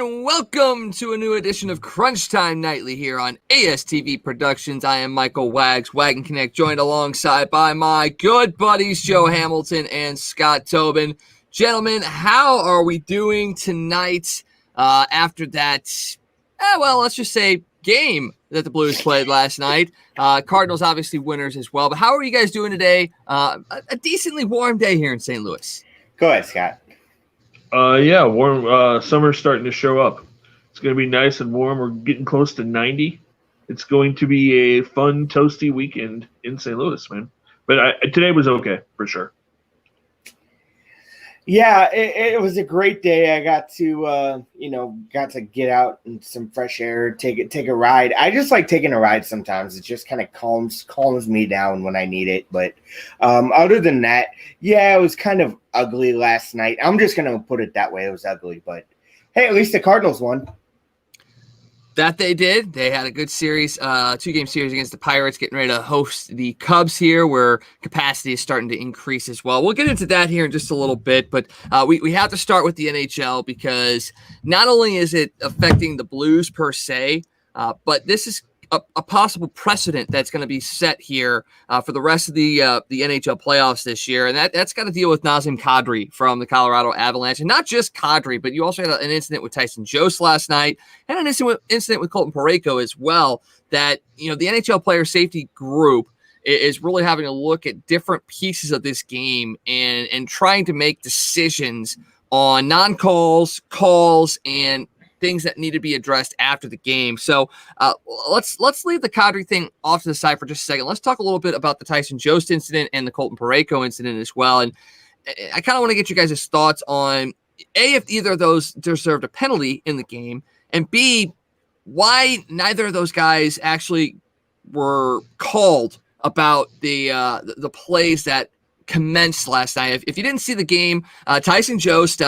and welcome to a new edition of Crunch Time Nightly here on ASTV Productions. I am Michael Wags, Wagon Connect, joined alongside by my good buddies Joe Hamilton and Scott Tobin. Gentlemen, how are we doing tonight after that, let's just say game that the Blues played last night? Cardinals obviously winners as well, but how are you guys doing today? A decently warm day here in St. Louis. Go ahead, Scott. Warm. Summer's starting to show up. It's going to be nice and warm. We're getting close to 90. It's going to be a fun, toasty weekend in St. Louis, man. But today was okay, for sure. Yeah, it was a great day. I got to, get out in some fresh air, take a ride. I just like taking a ride sometimes. It just kind of calms me down when I need it. But other than that, yeah, it was kind of ugly last night. I'm just going to put it that way. It was ugly. But, hey, at least the Cardinals won. That they did. They had a good series, two-game series against the Pirates, getting ready to host the Cubs here, where capacity is starting to increase as well. We'll get into that here in just a little bit, but we have to start with the NHL because not only is it affecting the Blues per se, but this is a possible precedent that's going to be set here for the rest of the NHL playoffs this year, and that's got to deal with Nazim Cadre from the Colorado Avalanche, and not just Cadre, but you also had an incident with Tyson Jost last night, and an incident with Colton Porreco as well. That the NHL Player Safety group is really having to look at different pieces of this game and trying to make decisions on non-calls, calls, and things that need to be addressed after the game. So let's leave the Cadre thing off to the side for just a second. Let's talk a little bit about the Tyson Jost incident and the Colton Porreco incident as well. And I kind of want to get you guys' thoughts on A, if either of those deserved a penalty in the game, and B, why neither of those guys actually were called about the plays that commenced last night. If you didn't see the game, Tyson Jost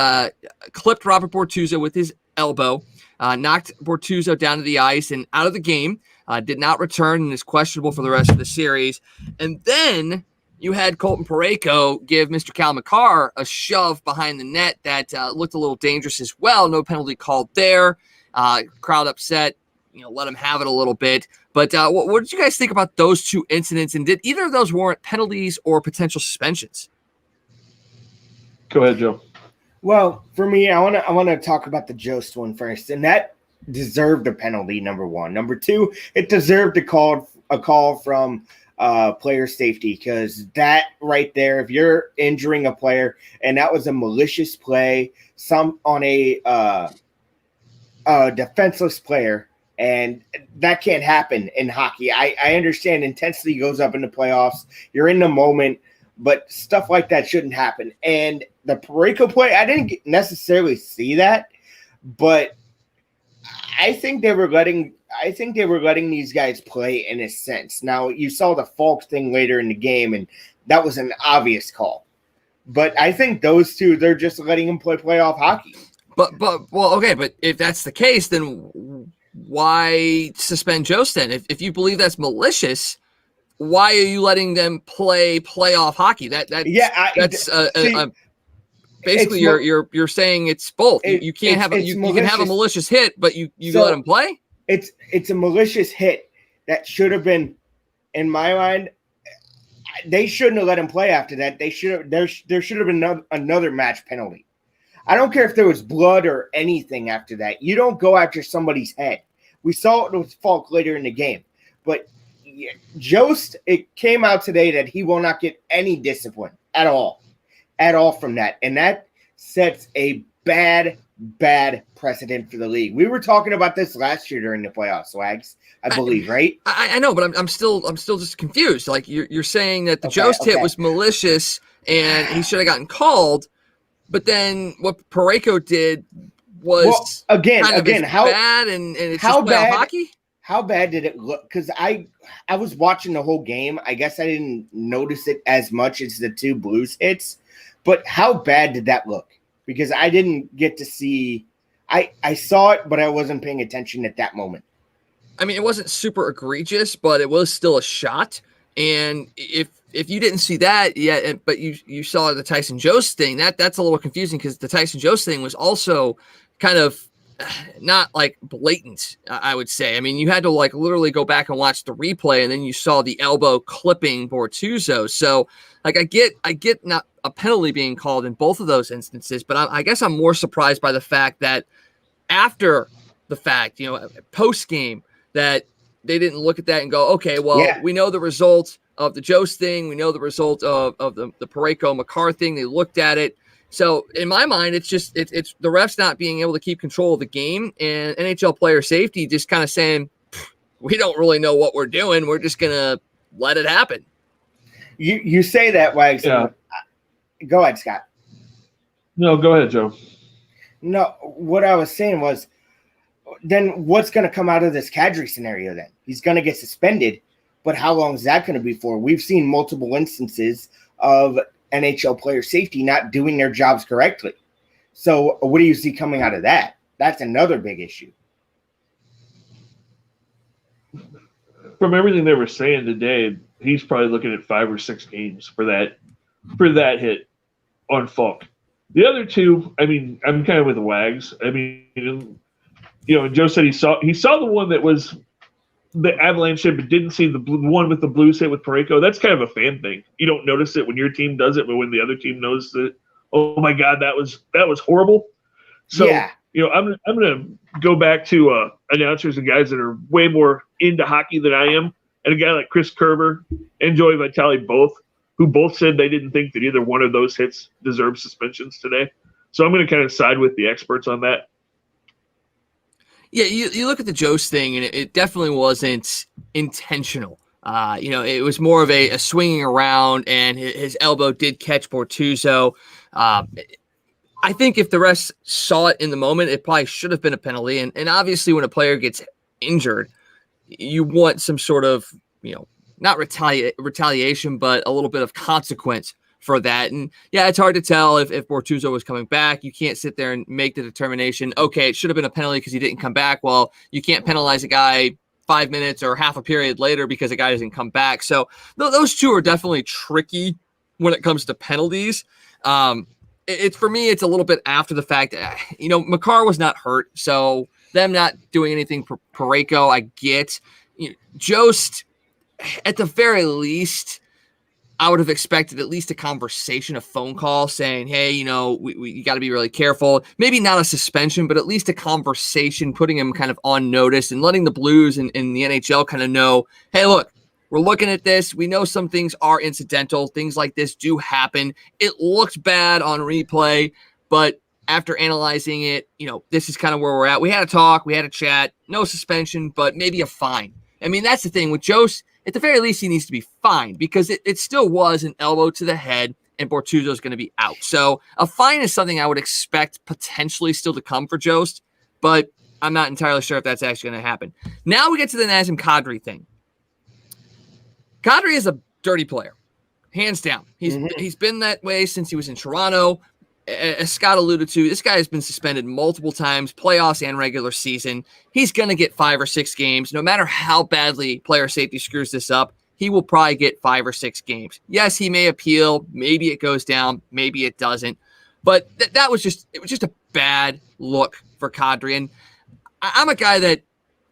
clipped Robert Bortuzzo with his elbow, knocked Bortuzzo down to the ice and out of the game, did not return and is questionable for the rest of the series. And then you had Colton Porreco give Mr. Cal McCarr a shove behind the net that looked a little dangerous as well. No penalty called there. Crowd upset, let him have it a little bit. But what did you guys think about those two incidents? And did either of those warrant penalties or potential suspensions? Go ahead, Joe. Well, for me, I want to talk about the Jost one first, and that deserved a penalty. Number one. Number two, it deserved a call from player safety, because that right there, if you're injuring a player and that was a malicious play, on a defenseless player, and that can't happen in hockey. I understand intensity goes up in the playoffs. You're in the moment, but stuff like that shouldn't happen. And the Porreco play, I didn't necessarily see that, but I think they were letting these guys play in a sense. Now, you saw the Falk thing later in the game, and that was an obvious call. But I think those two, they're just letting them play playoff hockey. But if that's the case, then why suspend Jost then? If you believe that's malicious, why are you letting them play playoff hockey? Basically you're saying it's both. You can't have you can have a malicious hit, but you let them play. It's a malicious hit that should have been, in my mind, they shouldn't have let him play after that. There should have been another match penalty. I don't care if there was blood or anything after that. You don't go after somebody's head. We saw it with Falk later in the game, but Jost, it came out today that he will not get any discipline at all from that. And that sets a bad precedent for the league. We were talking about this last year during the playoffs, Wags, I believe, right? I know, but I'm still just confused. Like you're saying that the Jost hit was malicious and he should have gotten called, but then what Porreco did was how bad and it's just playoff hockey. How bad did it look? Because I was watching the whole game. I guess I didn't notice it as much as the two Blues hits. But how bad did that look? Because I didn't get to see – I saw it, but I wasn't paying attention at that moment. I mean, it wasn't super egregious, but it was still a shot. And if you didn't see that yet, but you saw the Tyson Jost thing, that's a little confusing because the Tyson Jost thing was also kind of not like blatant, I would say. I mean, you had to like literally go back and watch the replay, and then you saw the elbow clipping Bortuzzo. So like I get not a penalty being called in both of those instances, but I guess I'm more surprised by the fact that after the fact, post game, that they didn't look at that and go, okay, well, we know the result of the Jost thing. We know the result of the Porreco McCarr thing. They looked at it. So in my mind, it's just it's the refs not being able to keep control of the game, and NHL player safety just kind of saying, we don't really know what we're doing. We're just gonna let it happen. You say that, Wags. Yeah. Go ahead, Scott. No, go ahead, Joe. No, what I was saying was, then what's going to come out of this Cadre scenario then? He's going to get suspended, but how long is that going to be for? We've seen multiple instances of NHL player safety not doing their jobs correctly. So what do you see coming out of that? That's another big issue. From everything they were saying today, he's probably looking at 5 or 6 games for that hit on Falk. The other two, I mean, I'm kind of with the Wags. I mean, Joe said he saw the one that was the avalanche hit, but didn't see the one with the Blues hit with Porreco. That's kind of a fan thing. You don't notice it when your team does it, but when the other team knows that, oh my God, that was horrible. So yeah. I'm gonna go back to announcers and guys that are way more into hockey than I am, and a guy like Chris Kerber and Joey Vitale who both said they didn't think that either one of those hits deserved suspensions today. So I'm going to kind of side with the experts on that. Yeah, you look at the Jost thing, and it definitely wasn't intentional. It was more of a swinging around, and his elbow did catch Bortuzzo. I think if the refs saw it in the moment, it probably should have been a penalty. And obviously when a player gets injured, you want some sort of, not retaliation, but a little bit of consequence for that. And yeah, it's hard to tell if Bortuzzo was coming back. You can't sit there and make the determination, okay, it should have been a penalty because he didn't come back. Well, you can't penalize a guy 5 minutes or half a period later because a guy doesn't come back. So those two are definitely tricky when it comes to penalties. For me, it's a little bit after the fact. McCarr was not hurt, so them not doing anything for Porreco, I get. Jost, at the very least, I would have expected at least a conversation, a phone call saying, hey, we got to be really careful. Maybe not a suspension, but at least a conversation, putting him kind of on notice and letting the Blues and the NHL kind of know, hey, look, we're looking at this. We know some things are incidental. Things like this do happen. It looked bad on replay, but after analyzing it, this is kind of where we're at. We had a talk. We had a chat. No suspension, but maybe a fine. I mean, that's the thing with Jost. At the very least, he needs to be fined because it still was an elbow to the head, and Bortuzzo is going to be out. So a fine is something I would expect potentially still to come for Jost, but I'm not entirely sure if that's actually going to happen. Now we get to the Nazim Cadre thing. Cadre is a dirty player, hands down. He's been that way since he was in Toronto. As Scott alluded to, this guy has been suspended multiple times, playoffs and regular season. He's going to get 5 or 6 games. No matter how badly player safety screws this up, he will probably get 5 or 6 games. Yes, he may appeal. Maybe it goes down. Maybe it doesn't. But it was just a bad look for Cadre. And I'm a guy that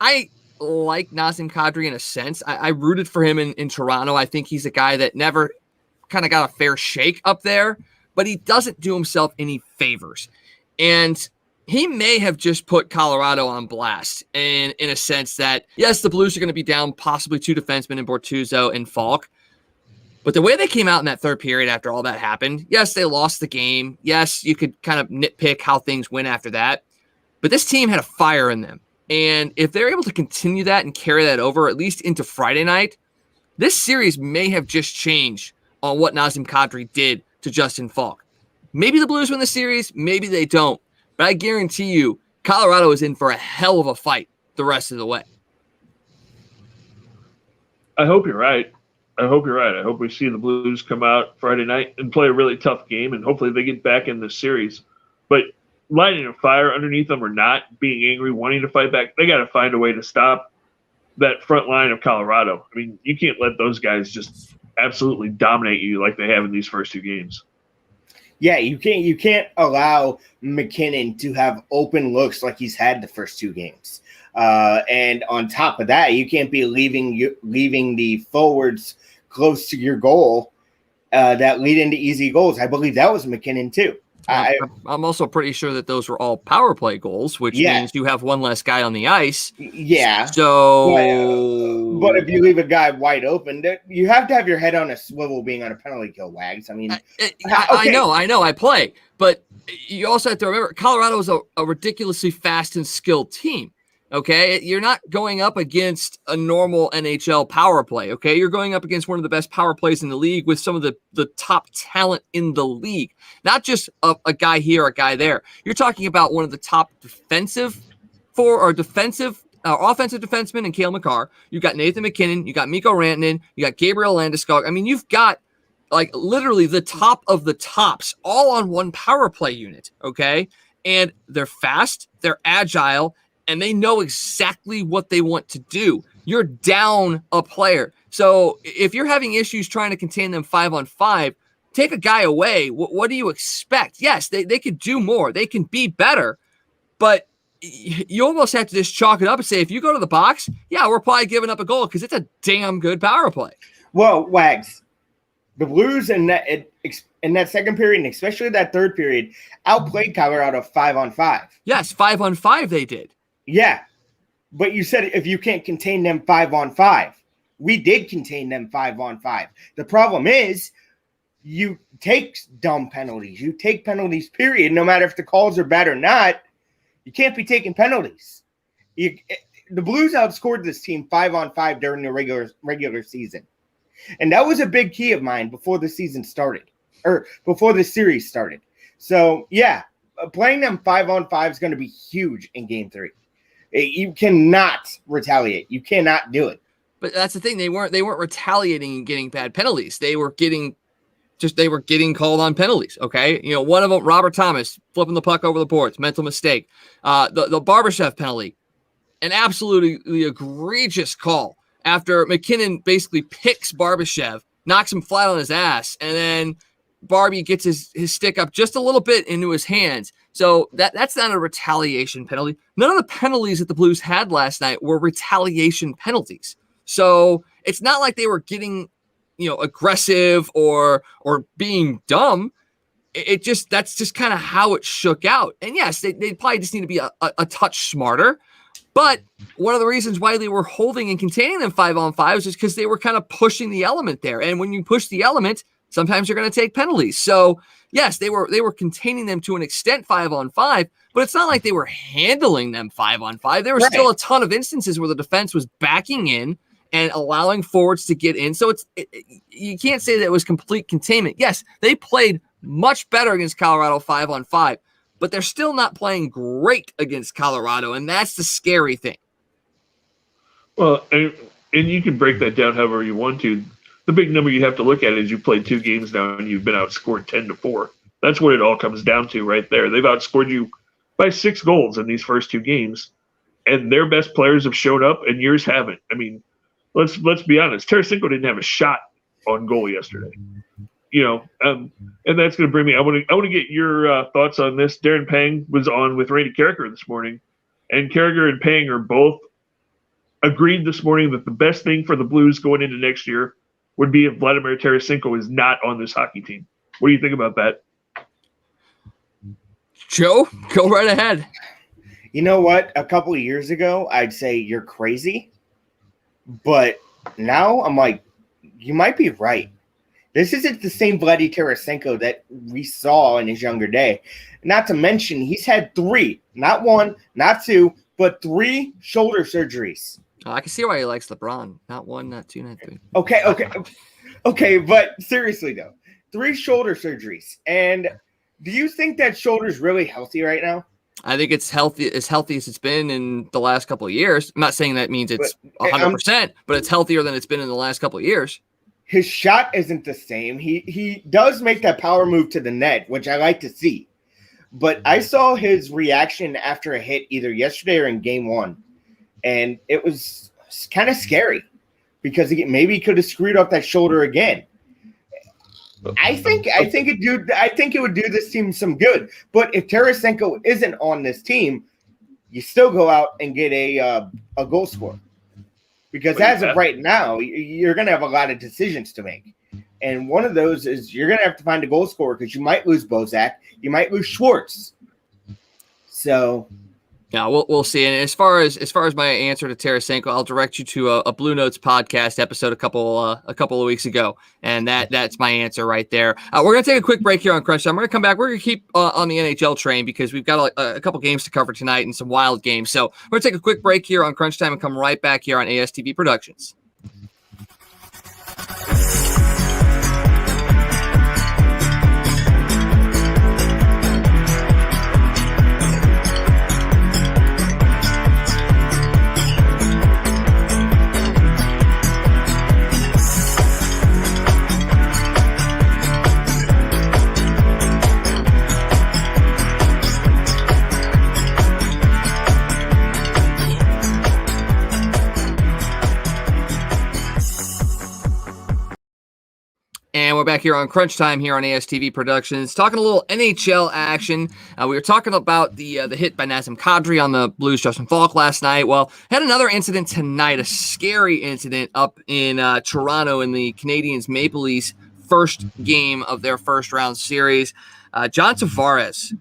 I like Nazim Cadre in a sense. I rooted for him in Toronto. I think he's a guy that never kind of got a fair shake up there, but he doesn't do himself any favors. And he may have just put Colorado on blast in a sense that, yes, the Blues are going to be down possibly 2 defensemen in Bortuzzo and Falk. But the way they came out in that third period after all that happened, yes, they lost the game. Yes, you could kind of nitpick how things went after that. But this team had a fire in them. And if they're able to continue that and carry that over, at least into Friday night, this series may have just changed on what Nazim Cadre did to Justin Falk. Maybe the Blues win the series, maybe they don't. But I guarantee you, Colorado is in for a hell of a fight the rest of the way. I hope you're right. I hope we see the Blues come out Friday night and play a really tough game, and hopefully they get back in this series. But lighting a fire underneath them or not, being angry, wanting to fight back, they got to find a way to stop that front line of Colorado. I mean, you can't let those guys just absolutely dominate you like they have in these first 2 games. Yeah, you can't allow McKinnon to have open looks like he's had the first 2 games. And on top of that, you can't be leaving the forwards close to your goal that lead into easy goals. I believe that was McKinnon too. I'm also pretty sure that those were all power play goals, which means you have one less guy on the ice. Yeah. So, but if you leave a guy wide open, you have to have your head on a swivel being on a penalty kill, Wags. I mean, I know, I play, but you also have to remember Colorado is a ridiculously fast and skilled team. Okay, you're not going up against a normal NHL power play. Okay, you're going up against one of the best power plays in the league with some of the top talent in the league. Not just a guy here, a guy there. You're talking about one of the top offensive defensemen in Cale Makar. You got Nathan McKinnon. You got Mikko Rantanen. You got Gabriel Landeskog. I mean, you've got like literally the top of the tops all on one power play unit. Okay, and they're fast. They're agile. And they know exactly what they want to do. You're down a player. So if you're having issues trying to contain them 5-on-5, take a guy away. What do you expect? Yes, they could do more. They can be better. But you almost have to just chalk it up and say, if you go to the box, yeah, we're probably giving up a goal because it's a damn good power play. Well, Wags, the Blues in that second period, and especially that third period, outplayed Colorado 5-on-5. Yes, 5-on-5 they did. Yeah, but you said if you can't contain them 5-on-5, we did contain them 5-on-5. The problem is you take dumb penalties. You take penalties, period. No matter if the calls are bad or not, you can't be taking penalties. The Blues outscored this team 5-on-5 during the regular season. And that was a big key of mine before the season started, or before the series started. So, yeah, playing them 5-on-5 is going to be huge in Game 3. You cannot retaliate. You cannot do it. But that's the thing. They weren't retaliating and getting bad penalties. They were getting called on penalties. Okay. You know, one of them, Robert Thomas flipping the puck over the boards, mental mistake. The Barbashev penalty, an absolutely egregious call after McKinnon basically picks Barbashev, knocks him flat on his ass, and then Barbie gets his stick up just a little bit into his hands. So that's not a retaliation penalty. None of the penalties that the Blues had last night were retaliation penalties. So it's not like they were getting, aggressive or being dumb. That's just kind of how it shook out. And yes, they probably just need to be a touch smarter. But one of the reasons why they were holding and containing them 5-on-5 is just because they were kind of pushing the element there. And when you push the element, sometimes you're going to take penalties. So yes, they were containing them to an extent 5-on-5, but it's not like they were handling them 5-on-5. There were still a ton of instances where the defense was backing in and allowing forwards to get in. So you can't say that it was complete containment. Yes, they played much better against Colorado 5-on-5, but they're still not playing great against Colorado, and that's the scary thing. Well, and you can break that down however you want to. The big number you have to look at is you played 2 games now and you've been outscored 10-4. That's what it all comes down to right there. They've outscored you by 6 goals in these first 2 games, and their best players have shown up and yours haven't. I mean, let's be honest. Tarasenko didn't have a shot on goal yesterday. And that's going to bring me. I want to get your thoughts on this. Darren Pang was on with Randy Carricker this morning, and Carricker and Pang are both agreed this morning that the best thing for the Blues going into next year would be if Vladimir Tarasenko is not on this hockey team. What do you think about that? Joe, go right ahead. You know what? A couple of years ago, I'd say you're crazy. But now I'm like, you might be right. This isn't the same Vladdy Tarasenko that we saw in his younger day. Not to mention, he's had 3, not 1, not 2, but 3 shoulder surgeries. Oh, I can see why he likes LeBron. Not 1, not 2, not 3. Okay, but seriously though, 3 shoulder surgeries. And do you think that shoulder's really healthy right now? I think it's healthy as it's been in the last couple of years. I'm not saying that means it's 100%, but it's healthier than it's been in the last couple of years. His shot isn't the same. He does make that power move to the net, which I like to see. But I saw his reaction after a hit either yesterday or in Game 1, and it was kind of scary because maybe he could have screwed up that shoulder again. I think it would do this team some good. But if Tarasenko isn't on this team, you still go out and get a goal scorer. Because as of right now, you're going to have a lot of decisions to make. And one of those is you're going to have to find a goal scorer because you might lose Bozak. You might lose Schwartz. So... yeah, we'll see. And as far as my answer to Tarasenko, I'll direct you to a Blue Notes podcast episode a couple of weeks ago, and that's my answer right there. We're gonna take a quick break here on Crunch Time. We're gonna come back. We're gonna keep on the NHL train because we've got a couple games to cover tonight and some wild games. So we're gonna take a quick break here on Crunch Time and come right back here on ASTV Productions. And we're back here on Crunch Time here on ASTV Productions, talking a little NHL action. We were talking about the hit by Nazim Cadre on the Blues' Justin Falk last night. Well, had another incident tonight, a scary incident up in Toronto in the Canadiens Maple Leafs first game of their first round series. John Tavares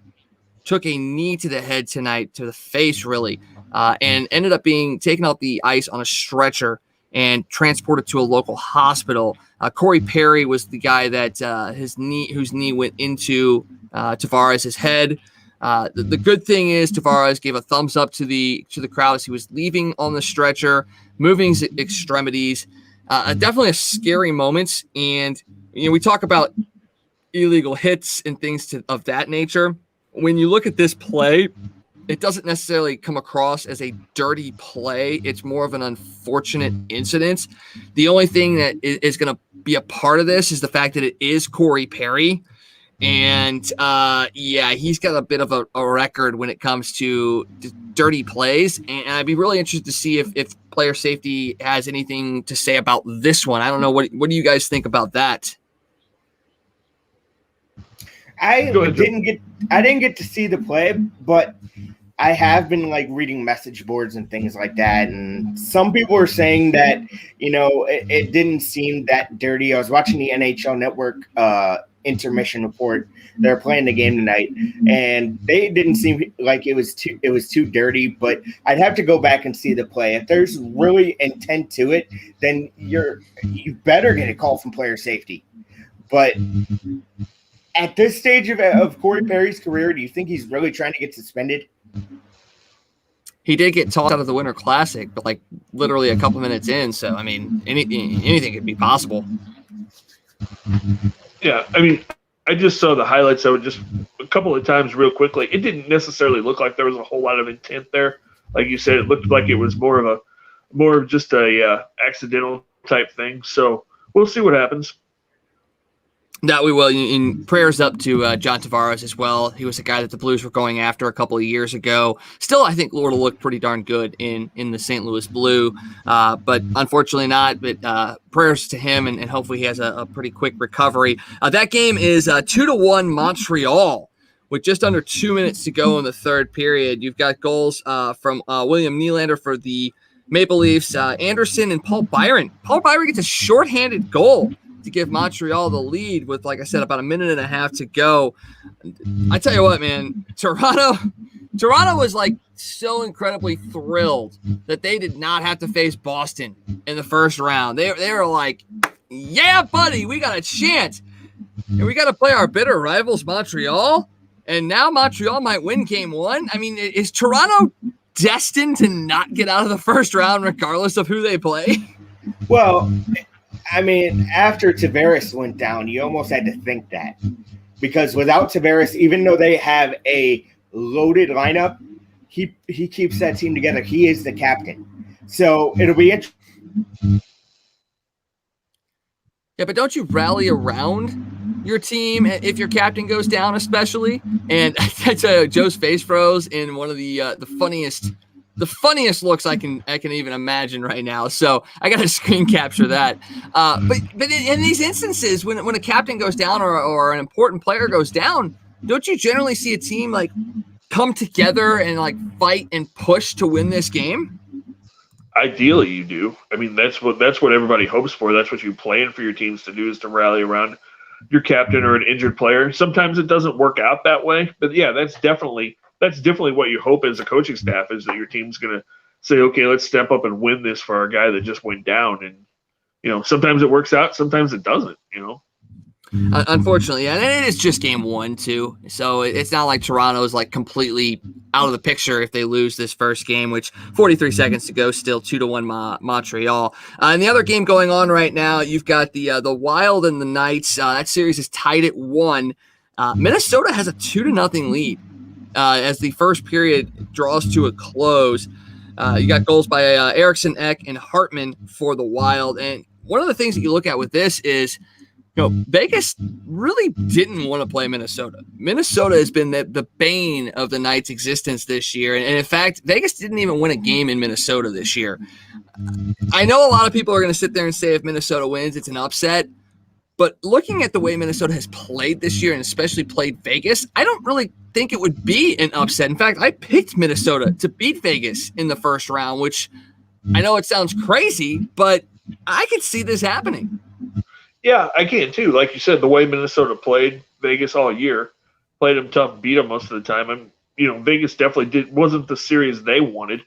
took a knee to the head tonight, to the face really, and ended up being taken off the ice on a stretcher and transported to a local hospital. Corey Perry was the guy that whose knee went into Tavares' head. The good thing is Tavares gave a thumbs up to the crowd as he was leaving on the stretcher, moving his extremities. Definitely a scary moment. And we talk about illegal hits and things of that nature. When you look at this play, it doesn't necessarily come across as a dirty play. It's more of an unfortunate incident. The only thing that is going to be a part of this is the fact that it is Corey Perry. And he's got a bit of a record when it comes to dirty plays. And I'd be really interested to see if player safety has anything to say about this one. I don't know. What do you guys think about that? I didn't get to see the play, but I have been reading message boards and things like that, and some people are saying that it didn't seem that dirty. I was watching the NHL Network intermission report. They're playing the game tonight, and they didn't seem like it was too dirty. But I'd have to go back and see the play. If there's really intent to it, then you better get a call from player safety. But at this stage of Corey Perry's career, do you think he's really trying to get suspended? He did get tossed out of the Winter Classic, but literally a couple minutes in. So, I mean, anything could be possible. Yeah, I mean, I just saw the highlights of it just a couple of times real quickly. It didn't necessarily look like there was a whole lot of intent there. Like you said, it looked like it was more of just a accidental type thing. So we'll see what happens. That we will. In prayers up to John Tavares as well. He was a guy that the Blues were going after a couple of years ago. Still, I think Lord will look pretty darn good in the St. Louis Blue, but unfortunately not. But prayers to him, and hopefully he has a pretty quick recovery. That game is 2-1 Montreal with just under 2 minutes to go in the third period. You've got goals from William Nylander for the Maple Leafs, Anderson, and Paul Byron. Paul Byron gets a shorthanded goal to give Montreal the lead with, like I said, about a minute and a half to go. I tell you what, man, Toronto was so incredibly thrilled that they did not have to face Boston in the first round. They were like, yeah, buddy, we got a chance. And we got to play our bitter rivals, Montreal. And now Montreal might win game one. I mean, is Toronto destined to not get out of the first round regardless of who they play? Well, I mean, after Tavares went down, you almost had to think that. Because without Tavares, even though they have a loaded lineup, he keeps that team together. He is the captain. So it'll be interesting. Yeah, but don't you rally around your team if your captain goes down, especially? And I tell you, Joe's face froze in one of the funniest the funniest looks I can even imagine right now. So I got to screen capture that. But in these instances, when a captain goes down or an important player goes down, don't you generally see a team like come together and like fight and push to win this game? Ideally, you do. I mean, that's what everybody hopes for. That's what you plan for your teams to do, is to rally around your captain or an injured player. Sometimes it doesn't work out that way, but yeah, that's definitely what you hope as a coaching staff, is that your team's going to say, okay, let's step up and win this for our guy that just went down. And sometimes it works out, sometimes it doesn't. Unfortunately, and it is just game 1 too, so it's not like Toronto's like completely out of the picture if they lose this first game, which 43 seconds to go, still 2-1 Montreal. And the other game going on right now, you've got the Wild and the Knights. That series is tied at 1. Minnesota has a 2-0 lead as the first period draws to a close. You got goals by Eriksson, Ek, and Hartman for the Wild. And one of the things that you look at with this is, Vegas really didn't want to play Minnesota. Minnesota has been the bane of the Knights' existence this year. And in fact, Vegas didn't even win a game in Minnesota this year. I know a lot of people are going to sit there and say if Minnesota wins, it's an upset. But looking at the way Minnesota has played this year, and especially played Vegas, I don't really think it would be an upset. In fact, I picked Minnesota to beat Vegas in the first round, which I know it sounds crazy, but I could see this happening. Yeah, I can too. Like you said, the way Minnesota played Vegas all year, played them tough, beat them most of the time. And Vegas definitely wasn't the series they wanted.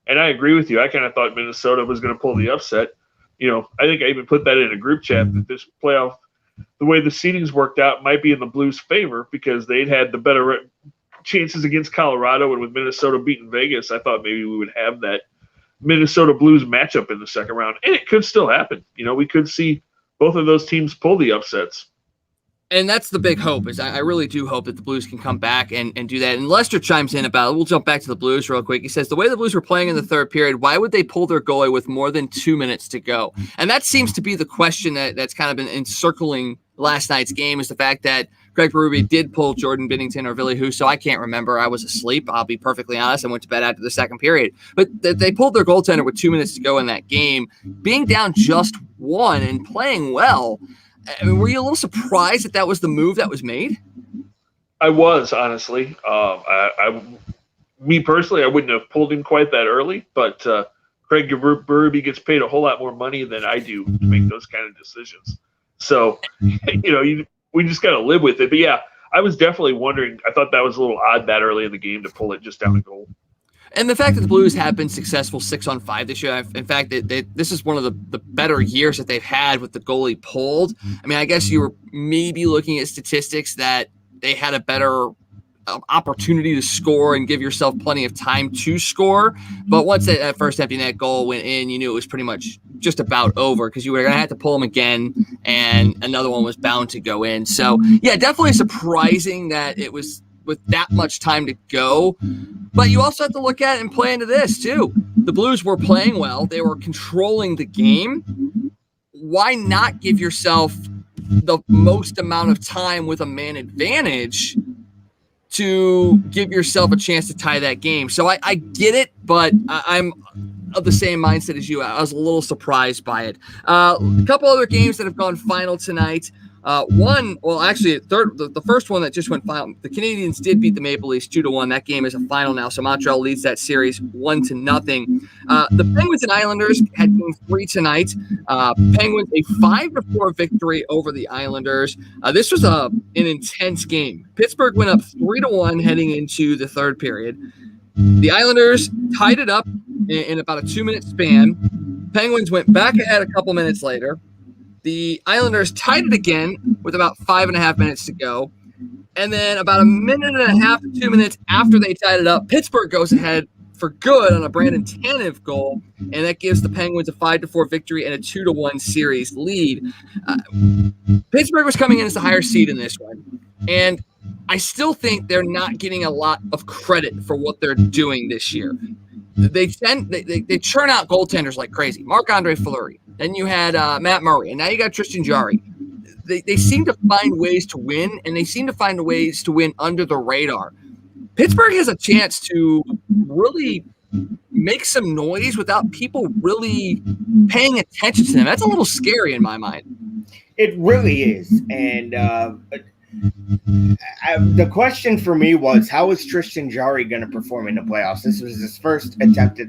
And I agree with you. I kind of thought Minnesota was going to pull the upset. I think I even put that in a group chat that this playoff, the way the seedings worked out, might be in the Blues' favor because they'd had the better chances against Colorado, and with Minnesota beating Vegas, I thought maybe we would have that Minnesota Blues matchup in the second round, and it could still happen. We could see both of those teams pull the upsets. And that's the big hope, is I really do hope that the Blues can come back and do that. And Lester chimes in about it. We'll jump back to the Blues real quick. He says, the way the Blues were playing in the third period, why would they pull their goalie with more than 2 minutes to go? And that seems to be the question that's kind of been encircling last night's game, is the fact that Craig Berube did pull Jordan Binnington or Ville Husso. I can't remember. I was asleep. I'll be perfectly honest. I went to bed after the second period. But they pulled their goaltender with 2 minutes to go in that game, being down just 1 and playing well. I mean, were you a little surprised that was the move that was made? I was, honestly. Me personally, I wouldn't have pulled him quite that early, but Craig Berube gets paid a whole lot more money than I do to make those kind of decisions. So, we just got to live with it. But yeah, I was definitely wondering. I thought that was a little odd that early in the game to pull it just down a goal. And the fact that the Blues have been successful 6-on-5 this year, in fact, this is one of the better years that they've had with the goalie pulled. I mean, I guess you were maybe looking at statistics that they had a better opportunity to score and give yourself plenty of time to score. But once that first empty net goal went in, you knew it was pretty much just about over, because you were going to have to pull them again, and another one was bound to go in. So, yeah, definitely surprising that it was with that much time to go. But you also have to look at it and play into this too. The Blues were playing well. They were controlling the game. Why not give yourself the most amount of time with a man advantage to give yourself a chance to tie that game? So I get it, but I'm of the same mindset as you. I was a little surprised by it. A couple other games that have gone final tonight. The first one that just went final, the Canadiens did beat the Maple Leafs 2-1. That game is a final now, so Montreal leads that series 1-0. The Penguins and Islanders had game 3 tonight. Penguins a 5-4 victory over the Islanders. This was an intense game. Pittsburgh went up 3-1 heading into the third period. The Islanders tied it up in about a 2-minute span. Penguins went back ahead a couple minutes later. The Islanders tied it again with about 5.5 minutes to go. And then about a minute and a half to 2 minutes after they tied it up, Pittsburgh goes ahead for good on a Brandon Tanev goal, and that gives the Penguins a 5-4 victory and a 2-1 series lead. Pittsburgh was coming in as the higher seed in this one, and I still think they're not getting a lot of credit for what they're doing this year. They churn out goaltenders like crazy. Marc-Andre Fleury. Then you had Matt Murray, and now you got Tristan Jarry. They seem to find ways to win, and they seem to find ways to win under the radar. Pittsburgh has a chance to really make some noise without people really paying attention to them. That's a little scary in my mind. It really is. And the question for me was, how is Tristan Jarry going to perform in the playoffs? This was his first attempt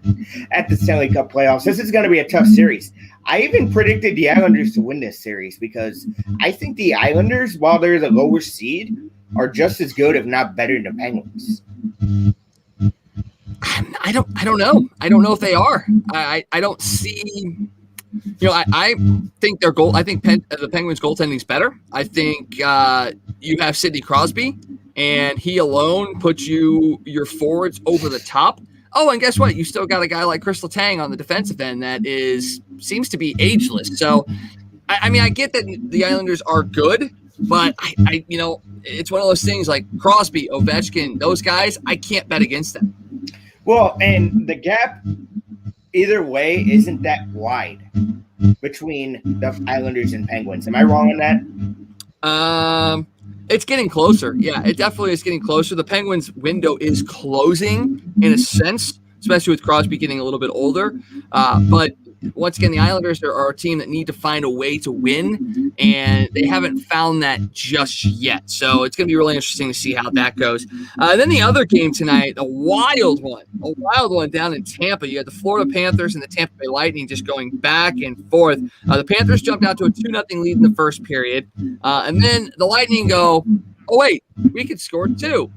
at the Stanley Cup playoffs. This is going to be a tough series. I even predicted the Islanders to win this series because I think the Islanders, while they're the lower seed, are just as good, if not better, than the Penguins. I don't know. I don't know if they are. I don't see. I think their goal. I think the Penguins' goaltending is better. I think you have Sidney Crosby, and he alone puts your forwards over the top. Oh, and guess what? You still got a guy like Chris Letang on the defensive end that seems to be ageless. So, I mean, I get that the Islanders are good, but I it's one of those things like Crosby, Ovechkin, those guys. I can't bet against them. Well, and the gap either way isn't that wide between the Islanders and Penguins. Am I wrong on that? It's getting closer. Yeah, it definitely is getting closer. The Penguins' window is closing in a sense, especially with Crosby getting a little bit older. But once again, the Islanders are a team that need to find a way to win, and they haven't found that just yet. So it's going to be really interesting to see how that goes. Then the other game tonight, a wild one down in Tampa. You had the Florida Panthers and the Tampa Bay Lightning just going back and forth. The Panthers jumped out to a 2-0 lead in the first period, and then the Lightning go, oh, wait, we could score 2.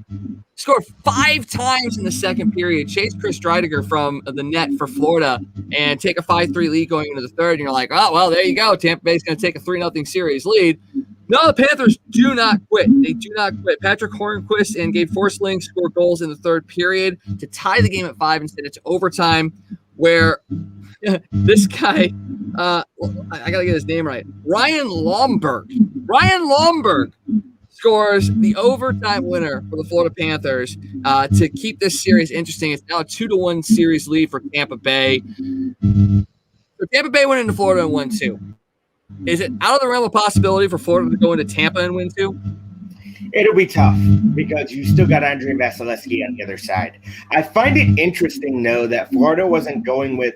Scored 5 times in the second period. Chase Chris Dreidiger from the net for Florida and take a 5-3 lead going into the third. And you're like, oh, well, there you go. Tampa Bay's going to take a 3-0 series lead. No, the Panthers do not quit. They do not quit. Patrick Hornquist and Gabe Forsling scored goals in the third period to tie the game at 5 and send it to overtime, where this guy, I got to get his name right, Ryan Lomberg scores the overtime winner for the Florida Panthers to keep this series interesting. It's now a 2-1 series lead for Tampa Bay. So Tampa Bay went into Florida and won 2. Is it out of the realm of possibility for Florida to go into Tampa and win 2? It'll be tough because you still got Andrei Vasilevsky on the other side. I find it interesting, though, that Florida wasn't going with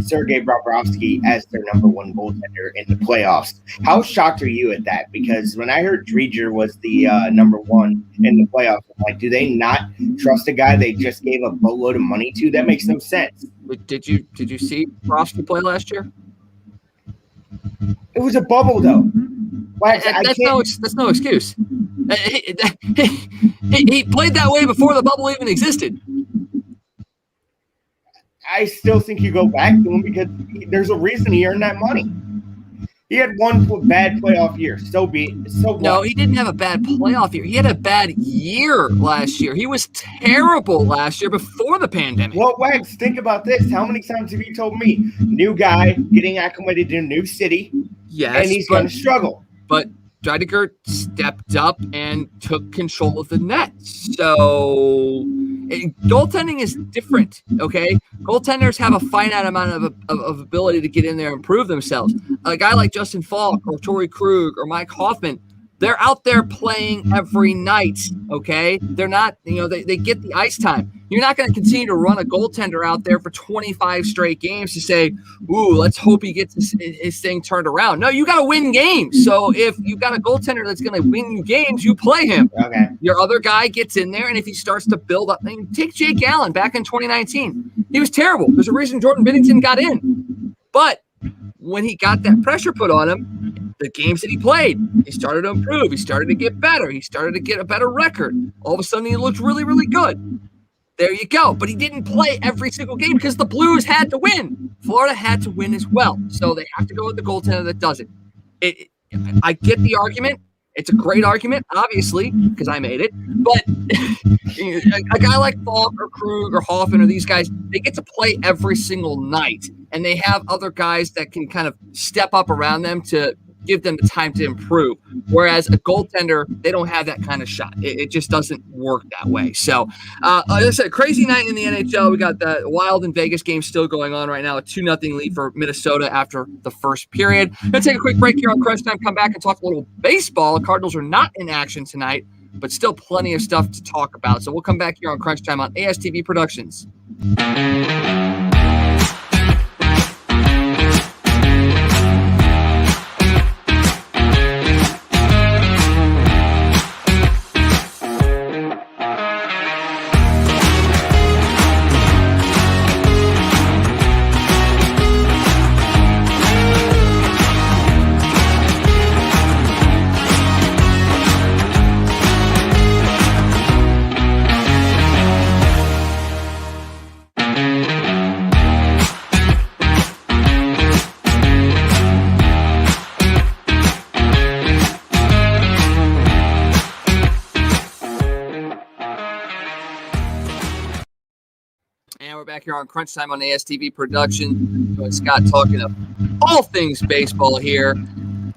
Sergei Bobrovsky as their number 1 goaltender in the playoffs. How shocked are you at that? Because when I heard Dreger was the number 1 in the playoffs, I'm like, do they not trust a guy they just gave a boatload of money to? That makes no sense. Did you see Bobrovsky play last year? It was a bubble, though. That's no excuse. He played that way before the bubble even existed. I still think you go back to him because there's a reason he earned that money. He had one bad playoff year. No, he didn't have a bad playoff year. He had a bad year last year. He was terrible last year before the pandemic. Well, Wags, think about this. How many times have you told me? New guy getting acclimated to a new city. Yes, and he's going to struggle. But Dreidiger stepped up and took control of the net. So goaltending is different, okay? Goaltenders have a finite amount of ability to get in there and prove themselves. A guy like Justin Falk or Torrey Krug or Mike Hoffman, they're out there playing every night, okay? They're not, they get the ice time. You're not going to continue to run a goaltender out there for 25 straight games to say, ooh, let's hope he gets his thing turned around. No, you got to win games. So if you've got a goaltender that's going to win you games, you play him. Okay. Your other guy gets in there, and if he starts to build up, take Jake Allen back in 2019. He was terrible. There's a reason Jordan Binnington got in. But when he got that pressure put on him, the games that he played, he started to improve. He started to get better. He started to get a better record. All of a sudden, he looked really, really good. There you go. But he didn't play every single game because the Blues had to win. Florida had to win as well. So they have to go with the goaltender that does it. I get the argument. It's a great argument, obviously, because I made it. But a guy like Falk or Krug or Hoffman or these guys, they get to play every single night. And they have other guys that can kind of step up around them to give them the time to improve. Whereas a goaltender, they don't have that kind of shot. It just doesn't work that way. So, like I said, crazy night in the NHL. We got the Wild and Vegas game still going on right now. A 2-0 lead for Minnesota after the first period. Going to take a quick break here on Crunch Time. Come back and talk a little baseball. The Cardinals are not in action tonight, but still plenty of stuff to talk about. So we'll come back here on Crunch Time on ASTV Productions. And we're back here on Crunch Time on ASTV Production. Scott talking of all things baseball here.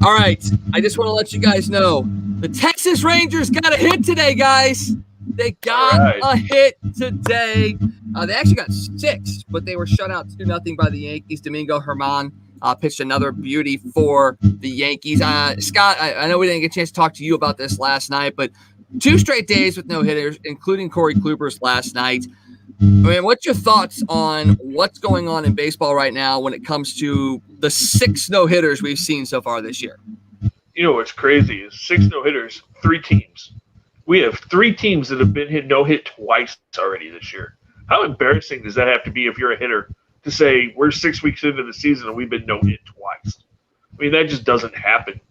All right, I just want to let you guys know the Texas Rangers got a hit today, guys. They got a hit today. They actually got 6, but they were shut out 2-0 by the Yankees. Domingo Germán pitched another beauty for the Yankees. Scott, I know we didn't get a chance to talk to you about this last night, but 2 straight days with no hitters, including Corey Kluber's last night. I mean, what's your thoughts on what's going on in baseball right now when it comes to the 6 no-hitters we've seen so far this year? You know what's crazy is 6 no-hitters, 3 teams. We have 3 teams that have been hit no-hit twice already this year. How embarrassing does that have to be if you're a hitter to say we're 6 weeks into the season and we've been no-hit twice? I mean, that just doesn't happen.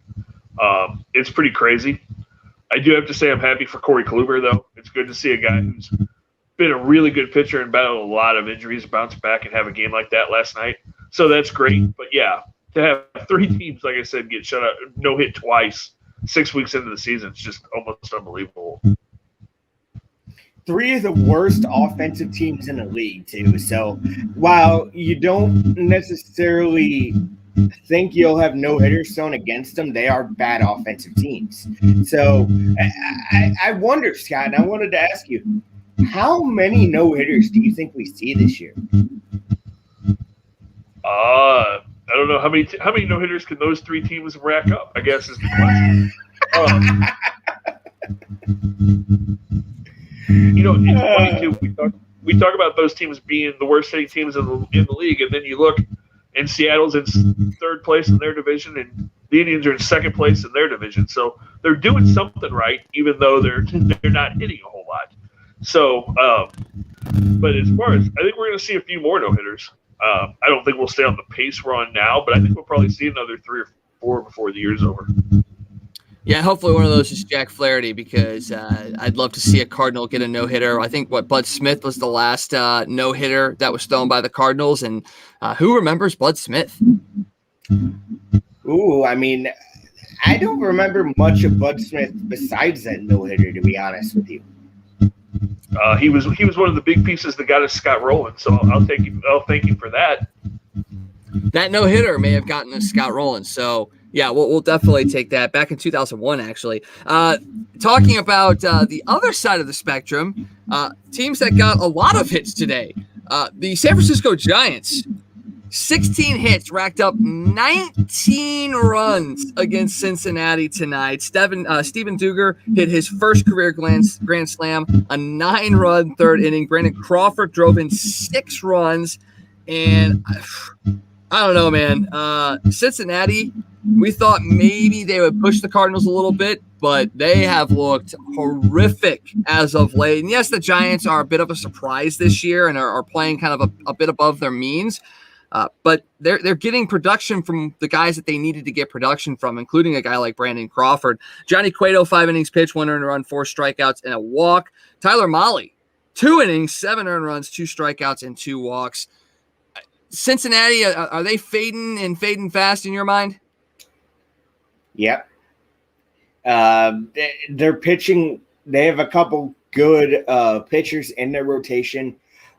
It's pretty crazy. I do have to say I'm happy for Corey Kluber, though. It's good to see a guy who's been a really good pitcher and battled a lot of injuries, bounce back and have a game like that last night. So that's great. But, yeah, to have 3 teams, like I said, get shut out, no hit twice, 6 weeks into the season, it's just almost unbelievable. 3 of the worst offensive teams in the league, too. So while you don't necessarily think you'll have no hitters thrown against them, they are bad offensive teams. So I wonder, Scott, and I wanted to ask you, how many no-hitters do you think we see this year? I don't know how many no-hitters can those 3 teams rack up, I guess is the question. It's funny too. We talk about those teams being the worst hitting teams in the league, and then you look, and Seattle's in 3rd place in their division, and the Indians are in 2nd place in their division. So they're doing something right, even though they're not hitting a whole lot. So, but as far as I think we're going to see a few more no-hitters. I don't think we'll stay on the pace we're on now, but I think we'll probably see another 3 or 4 before the year's over. Yeah, hopefully one of those is Jack Flaherty, because I'd love to see a Cardinal get a no-hitter. I think Bud Smith was the last no-hitter that was thrown by the Cardinals, and who remembers Bud Smith? Ooh, I mean, I don't remember much of Bud Smith besides that no-hitter, to be honest with you. He was one of the big pieces that got us Scott Rowland, so I'll thank him for that. That no-hitter may have gotten us Scott Rowland, so yeah, we'll definitely take that. Back in 2001, actually. Talking about the other side of the spectrum, teams that got a lot of hits today. The San Francisco Giants, 16 hits, racked up 19 runs against Cincinnati tonight. Steven Duger hit his first career grand slam, a 9-run 3rd inning. Brandon Crawford drove in 6 runs, and I don't know, man. Cincinnati, we thought maybe they would push the Cardinals a little bit, but they have looked horrific as of late. And yes, the Giants are a bit of a surprise this year and are playing kind of a bit above their means. But they're getting production from the guys that they needed to get production from, including a guy like Brandon Crawford. Johnny Cueto, 5 innings pitched, 1 earned run, 4 strikeouts, and a walk. Tyler Mahle, 2 innings, 7 earned runs, 2 strikeouts, and 2 walks. Cincinnati, are they fading fast in your mind? Yep. They're pitching. They have a couple good pitchers in their rotation,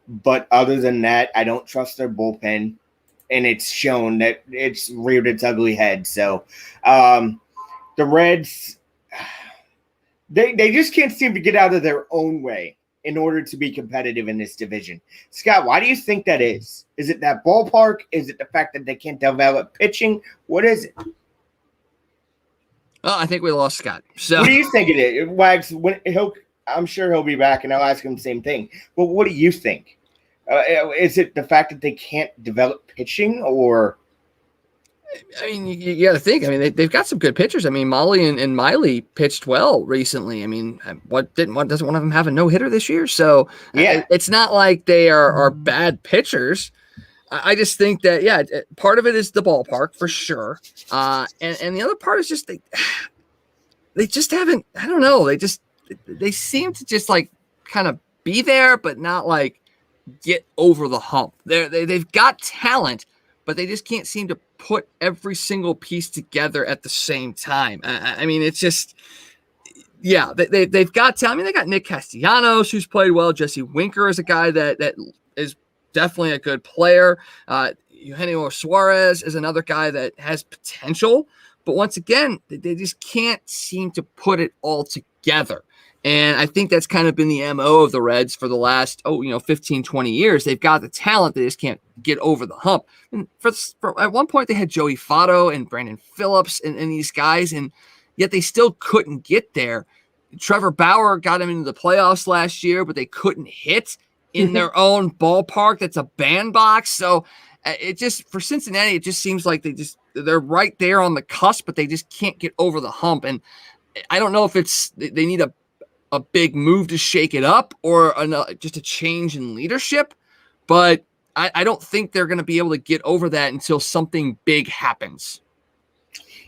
but other than that, I don't trust their bullpen. And it's shown that it's reared its ugly head. So the Reds, they just can't seem to get out of their own way in order to be competitive in this division. Scott, why do you think that is? Is it that ballpark? Is it the fact that they can't develop pitching? What is it? Well, I think we lost Scott. So what do you think it is? Wags, I'm sure he'll be back, and I'll ask him the same thing. But what do you think? Is it the fact that they can't develop pitching, or? I mean, you got to think. I mean, they've got some good pitchers. I mean, Molly and Miley pitched well recently. I mean, doesn't one of them have a no-hitter this year? So Yeah, it's not like they are bad pitchers. I just think that, part of it is the ballpark for sure. And the other part is just they just haven't, I don't know. They seem to just like kind of be there, but not like get over the hump. They've got talent, but they just can't seem to put every single piece together at the same time. I mean, it's just, they've got talent. I mean, they got Nick Castellanos, who's played well. Jesse Winker is a guy that is definitely a good player. Eugenio Suarez is another guy that has potential, but once again, they just can't seem to put it all together. And I think that's kind of been the MO of the Reds for the last, 15, 20 years. They've got the talent. They just can't get over the hump. And at one point, they had Joey Votto and Brandon Phillips and these guys, and yet they still couldn't get there. Trevor Bauer got him into the playoffs last year, but they couldn't hit in their own ballpark. That's a bandbox. So it just, for Cincinnati, it just seems like they're right there on the cusp, but they just can't get over the hump. And I don't know if they need a big move to shake it up or just a change in leadership, but I don't think they're going to be able to get over that until something big happens.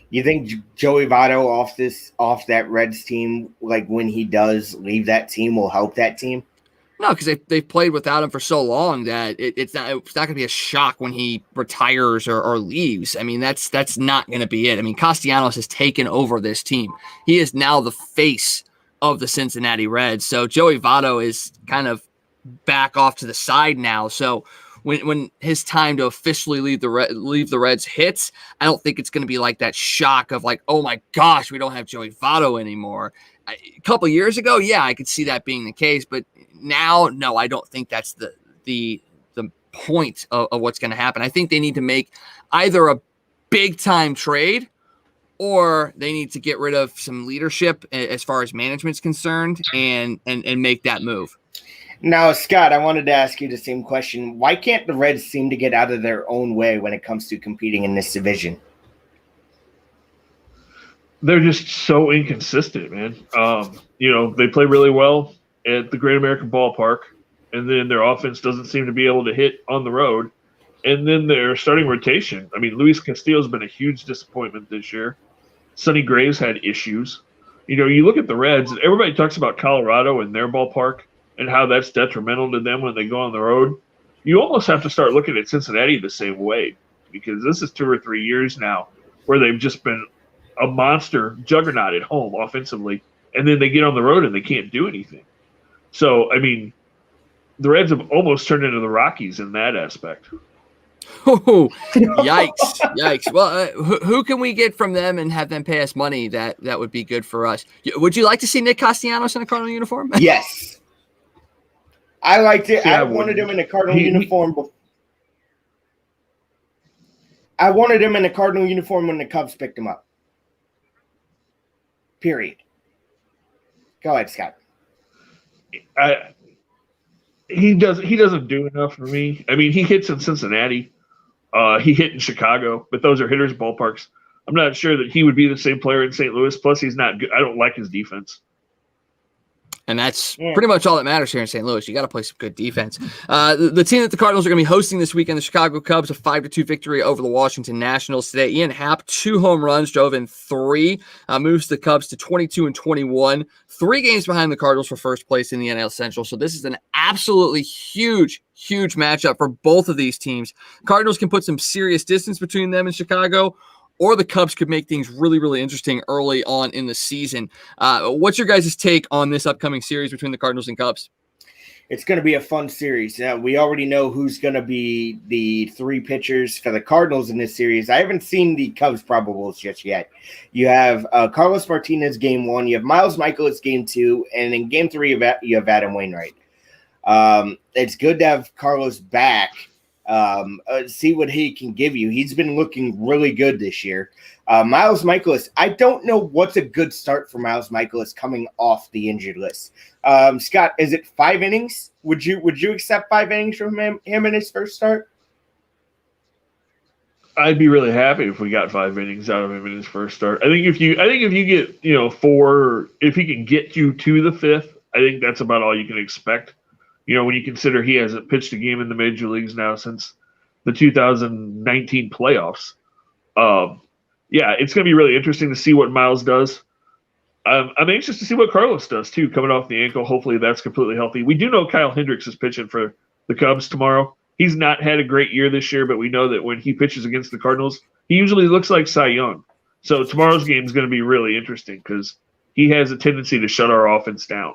You think Joey Votto off that Reds team, like when he does leave that team, will help that team? No, because they've played without him for so long that it's not going to be a shock when he retires or leaves. I mean, that's not going to be it. I mean, Castellanos has taken over this team. He is now the face of the Cincinnati Reds. So Joey Votto is kind of back off to the side now. So when his time to officially leave the Reds hits, I don't think it's going to be like that shock of like, oh my gosh, we don't have Joey Votto anymore. A couple of years ago, I could see that being the case, but now, no, I don't think that's the point of what's going to happen. I think they need to make either a big time trade, or they need to get rid of some leadership as far as management's concerned and make that move. Now, Scott, I wanted to ask you the same question. Why can't the Reds seem to get out of their own way when it comes to competing in this division? They're just so inconsistent, man. They play really well at the Great American Ballpark, and then their offense doesn't seem to be able to hit on the road. And then their starting rotation. I mean, Luis Castillo's been a huge disappointment this year. Sonny Gray's had issues. You look at the Reds, and everybody talks about Colorado and their ballpark and how that's detrimental to them when they go on the road. You almost have to start looking at Cincinnati the same way, because this is 2 or 3 years now where they've just been a monster juggernaut at home offensively, and then they get on the road and they can't do anything. So, I mean, the Reds have almost turned into the Rockies in that aspect. Oh, yikes. Well, who can we get from them and have them pay us money that would be good for us? Would you like to see Nick Castellanos in a Cardinal uniform? Yes. I liked it. Yeah, I wanted him in a Cardinal uniform. I wanted him in a Cardinal uniform when the Cubs picked him up. Period. Go ahead, Scott. He doesn't do enough for me. I mean, he hits in Cincinnati. He hit in Chicago, but those are hitters' ballparks. I'm not sure that he would be the same player in St. Louis. Plus, he's not good. I don't like his defense. And that's pretty much all that matters here in St. Louis. You got to play some good defense. The team that the Cardinals are going to be hosting this weekend, the Chicago Cubs, a 5-2 victory over the Washington Nationals today. Ian Happ, 2 home runs, drove in 3, moves the Cubs to 22-21, 3 games behind the Cardinals for first place in the NL Central. So this is an absolutely huge matchup for both of these teams. Cardinals can put some serious distance between them and Chicago, or the Cubs could make things really, really interesting early on in the season. What's your guys' take on this upcoming series between the Cardinals and Cubs? It's going to be a fun series. We already know who's going to be the 3 pitchers for the Cardinals in this series. I haven't seen the Cubs probables just yet. You have Carlos Martinez game 1, you have Miles Michaelis game 2, and in game 3 you have Adam Wainwright. It's good to have Carlos back. See what he can give you. He's been looking really good this year. Miles Michaelis, I don't know what's a good start for Miles Michaelis coming off the injured list. Scott, is it 5 innings? Would you accept 5 innings from him in his first start? I'd be really happy if we got 5 innings out of him in his first start. I think if you get 4, if he can get you to the 5th, I think that's about all you can expect. When you consider he hasn't pitched a game in the major leagues now since the 2019 playoffs. It's going to be really interesting to see what Miles does. I'm anxious to see what Carlos does too, coming off the ankle. Hopefully that's completely healthy. We do know Kyle Hendricks is pitching for the Cubs tomorrow. He's not had a great year this year, but we know that when he pitches against the Cardinals, he usually looks like Cy Young. So tomorrow's game is going to be really interesting because he has a tendency to shut our offense down.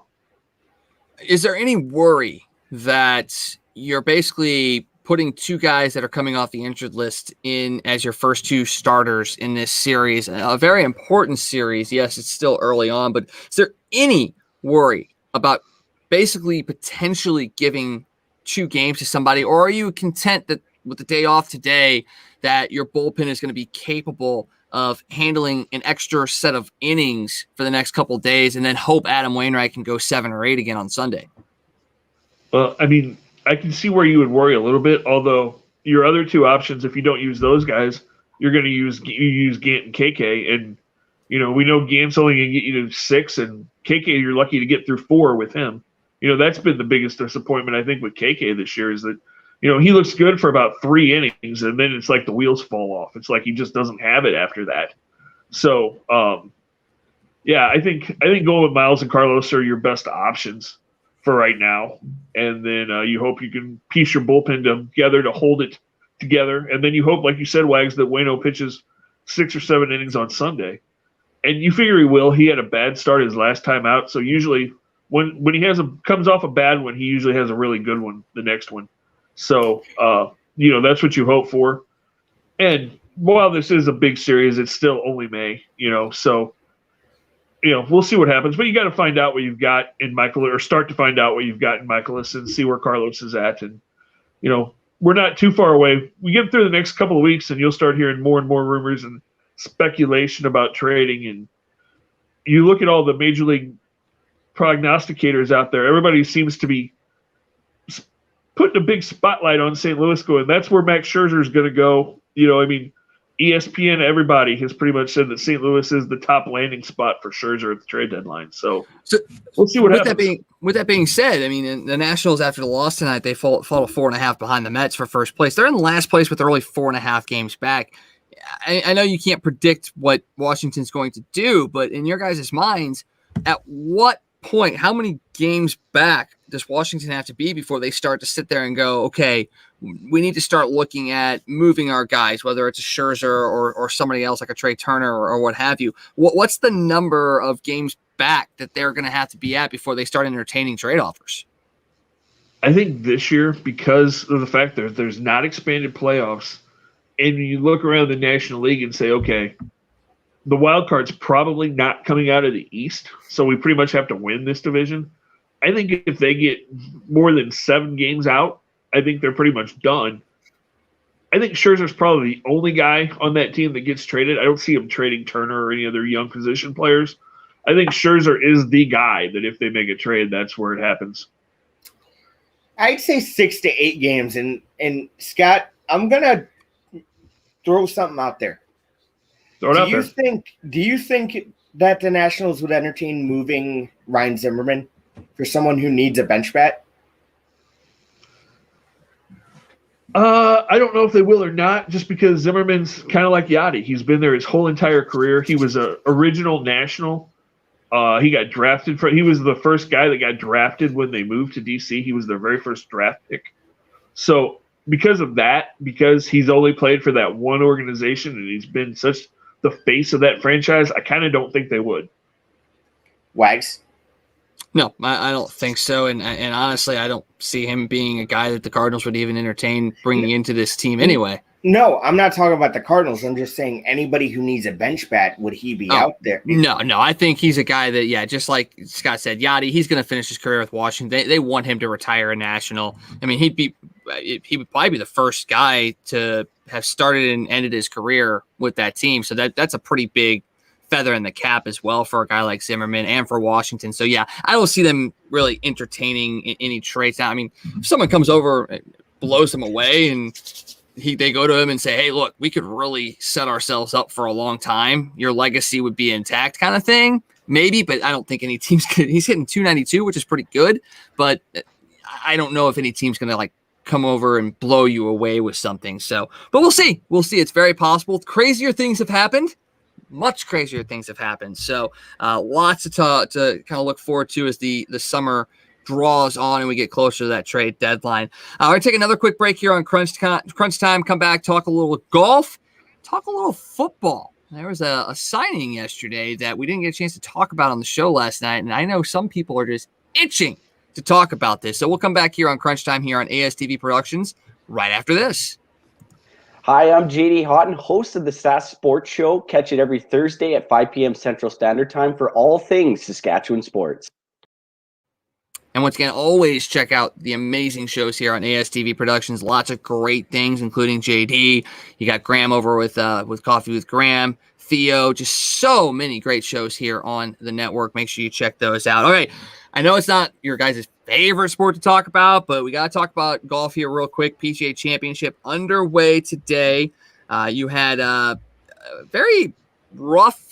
Is there any worry that you're basically putting 2 guys that are coming off the injured list in as your first 2 starters in this series, a very important series? Yes, it's still early on, but is there any worry about basically potentially giving 2 games to somebody, or are you content that with the day off today that your bullpen is going to be capable of handling an extra set of innings for the next couple of days and then hope Adam Wainwright can go 7 or 8 again on Sunday? Well, I mean, I can see where you would worry a little bit, although your other 2 options, if you don't use those guys, you're going to use Gant and KK. And, we know Gant's only going to get you to 6, and KK, you're lucky to get through 4 with him. That's been the biggest disappointment, I think, with KK this year is that, he looks good for about 3 innings, and then it's like the wheels fall off. It's like he just doesn't have it after that. So, I think going with Miles and Carlos are your best options for right now. And then you hope you can piece your bullpen together to hold it together. And then you hope, like you said, Wags, that Waino pitches 6 or 7 innings on Sunday. And you figure he will. He had a bad start his last time out. So usually when he comes off a bad one, he usually has a really good one the next one. So, that's what you hope for. And while this is a big series, it's still only May, so, we'll see what happens. But you got to find out what you've got in Michael, or start to find out what you've got in Michaelis and see where Carlos is at. And, we're not too far away. We get through the next couple of weeks and you'll start hearing more and more rumors and speculation about trading. And you look at all the major league prognosticators out there, everybody seems to be putting a big spotlight on St. Louis going, that's where Max Scherzer is going to go. ESPN, everybody has pretty much said that St. Louis is the top landing spot for Scherzer at the trade deadline. So we'll see what happens. With that being said, I mean, the Nationals, after the loss tonight, they fall 4.5 behind the Mets for first place. They're in last place, but they're only 4.5 games back. I know you can't predict what Washington's going to do, but in your guys' minds, at what point, how many games back does Washington have to be before they start to sit there and go, okay, we need to start looking at moving our guys, whether it's a Scherzer or somebody else like a Trey Turner or what have you? What's the number of games back that they're going to have to be at before they start entertaining trade offers? I think this year, because of the fact that there's not expanded playoffs, and you look around the National League and say, okay, the wild card's probably not coming out of the East, so we pretty much have to win this division. I think if they get more than 7 games out, I think they're pretty much done. I think Scherzer's probably the only guy on that team that gets traded. I don't see him trading Turner or any other young position players. I think Scherzer is the guy that if they make a trade, that's where it happens. I'd say 6 to 8 games. And Scott, I'm going to throw something out there. Do you think that the Nationals would entertain moving Ryan Zimmerman for someone who needs a bench bat? I don't know if they will or not, just because Zimmerman's kind of like Yachty. He's been there his whole entire career. He was an original National. He got drafted he was the first guy that got drafted when they moved to DC. He was their very first draft pick. So because of that, because he's only played for that one organization and he's been such the face of that franchise, I kind of don't think they would. Wags? No, I don't think so. And honestly, I don't see him being a guy that the Cardinals would even entertain bringing into this team anyway. No, I'm not talking about the Cardinals. I'm just saying anybody who needs a bench bat, would he be out there? No. I think he's a guy that, just like Scott said, Yachty, he's going to finish his career with Washington. They want him to retire a National. I mean, he'd be he would probably be the first guy to have started and ended his career with that team. So that's a pretty big feather in the cap as well for a guy like Zimmerman and for Washington. So yeah, I don't see them really entertaining any trades now. I mean, if someone comes over, blows them away, and they go to him and say, hey, look, we could really set ourselves up for a long time. Your legacy would be intact kind of thing. Maybe, but I don't think any team's could. He's hitting 292, which is pretty good, but I don't know if any team's going to like come over and blow you away with something. So, but we'll see. We'll see. It's very possible. Crazier things have happened. Much crazier things have happened. So lots to kind of look forward to as the summer draws on and we get closer to that trade deadline. We're going to take another quick break here on Crunch Time, come back, talk a little golf, talk a little football. There was a signing yesterday that we didn't get a chance to talk about on the show last night, and I know some people are just itching to talk about this. So we'll come back here on Crunch Time here on ASTV Productions right after this. Hi, I'm JD Houghton, host of the SAS Sports Show. Catch it every Thursday at 5 p.m. Central Standard Time for all things Saskatchewan sports. And once again, always check out the amazing shows here on ASTV Productions. Lots of great things, including JD. You got Graham over with Coffee with Graham, Theo, just so many great shows here on the network. Make sure you check those out. All right, I know it's not your guys' favorite sport to talk about, but we got to talk about golf here real quick. PGA Championship underway today. You had very rough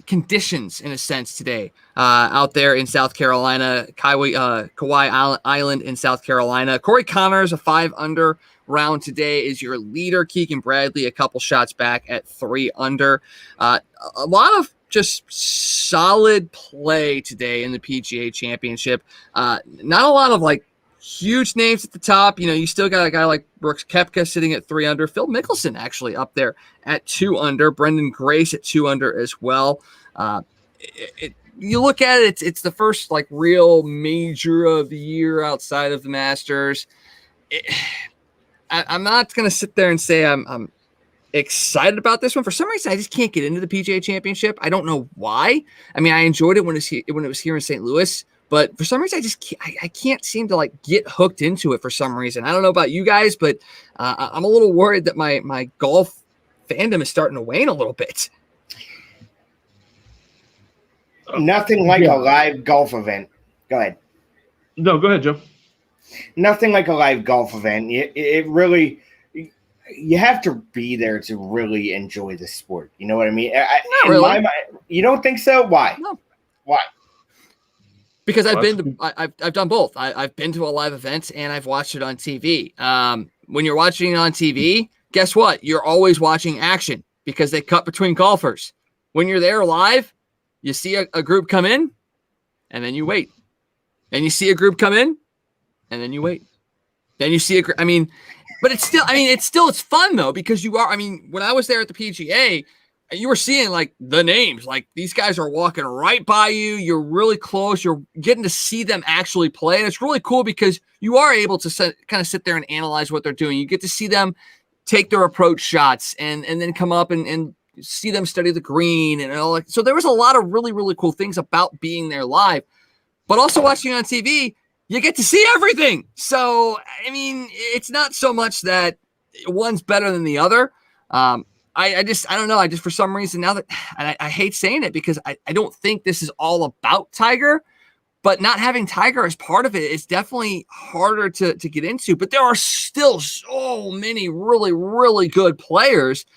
conditions in a sense today out there in South Carolina, Kauai Island in South Carolina. Corey Connors, a 5-under round today, is your leader. Keegan Bradley, a couple shots back at 3 under. A lot of just solid play today in the PGA Championship. Not a lot of like huge names at the top. You know, you still got a guy like Brooks Koepka sitting at 3 under. Phil Mickelson actually up there at 2 under. Brendan Grace at 2 under as well. You look at it, it's the first like real major of the year outside of the Masters. I'm not going to sit there and say I'm excited about this one. For some reason, I just can't get into the PGA Championship. I don't know why. I mean, I enjoyed it when it was here in St. Louis. But for some reason, I can't seem to like get hooked into it for some reason. I don't know about you guys, but I'm a little worried that my golf fandom is starting to wane a little bit. Nothing like a live golf event. Go ahead. No, go ahead, Joe. Nothing like a live golf event. It really, you have to be there to really enjoy the sport. You know what I mean? Not really. My mind, you don't think so? Why? No. Why? Because I've done both. I've been to a live event and I've watched it on TV. When you're watching it on TV, guess what? You're always watching action because they cut between golfers. When you're there live, you see a group come in and then you wait. Then you see a group come in and then you wait. Then you see but it's fun though, because when I was there at the PGA, you were seeing like the names, like these guys are walking right by you. You're really close. You're getting to see them actually play. And it's really cool because you are able to kind of sit there and analyze what they're doing. You get to see them take their approach shots and then come up and see them study the green and all that. So there was a lot of really, really cool things about being there live, but also watching on TV, you get to see everything. So, I mean, it's not so much that one's better than the other. I don't know. For some reason now that, and I hate saying it because I don't think this is all about Tiger, but not having Tiger as part of it is definitely harder to get into. But there are still so many really, really good players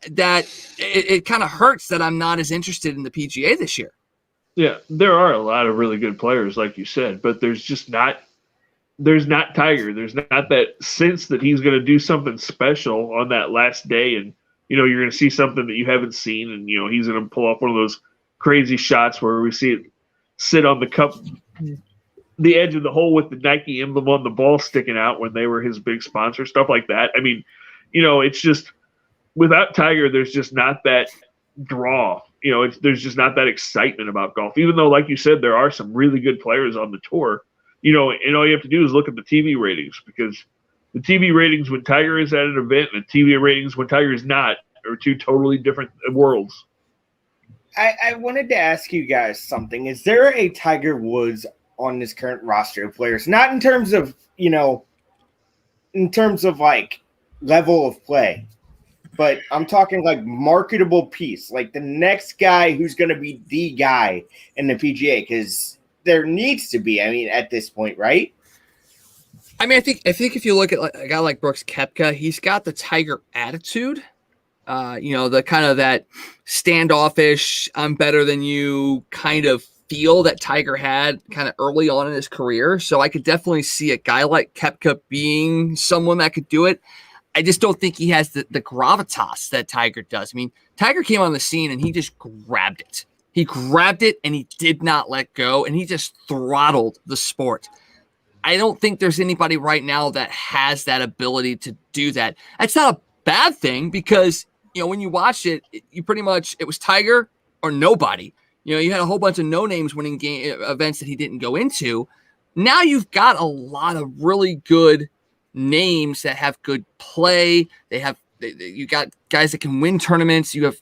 that it kind of hurts that I'm not as interested in the PGA this year. Yeah, there are a lot of really good players, like you said, but there's not Tiger. There's not that sense that he's going to do something special on that last day. And, you're going to see something that you haven't seen. And, he's going to pull off one of those crazy shots where we see it sit on the edge of the hole with the Nike emblem on the ball sticking out when they were his big sponsor, stuff like that. I mean, it's just without Tiger, there's just not that draw. There's just not that excitement about golf, even though, like you said, there are some really good players on the tour, and all you have to do is look at the TV ratings, because the TV ratings when Tiger is at an event and the TV ratings when Tiger is not are two totally different worlds. I wanted to ask you guys something. Is there a Tiger Woods on this current roster of players? Not in terms of, in terms of like level of play, but I'm talking like marketable piece, like the next guy who's going to be the guy in the PGA, because there needs to be. I mean, at this point, right? I mean, I think if you look at a guy like Brooks Koepka, he's got the Tiger attitude. The kind of that standoffish, I'm better than you kind of feel that Tiger had kind of early on in his career. So I could definitely see a guy like Koepka being someone that could do it. I just don't think he has the gravitas that Tiger does. I mean, Tiger came on the scene and he just grabbed it. He grabbed it and he did not let go, and he just throttled the sport. I don't think there's anybody right now that has that ability to do that. That's not a bad thing, because when you watch it, it was Tiger or nobody. You had a whole bunch of no names winning game events that he didn't go into. Now you've got a lot of really good names that have good play. You got guys that can win tournaments. You have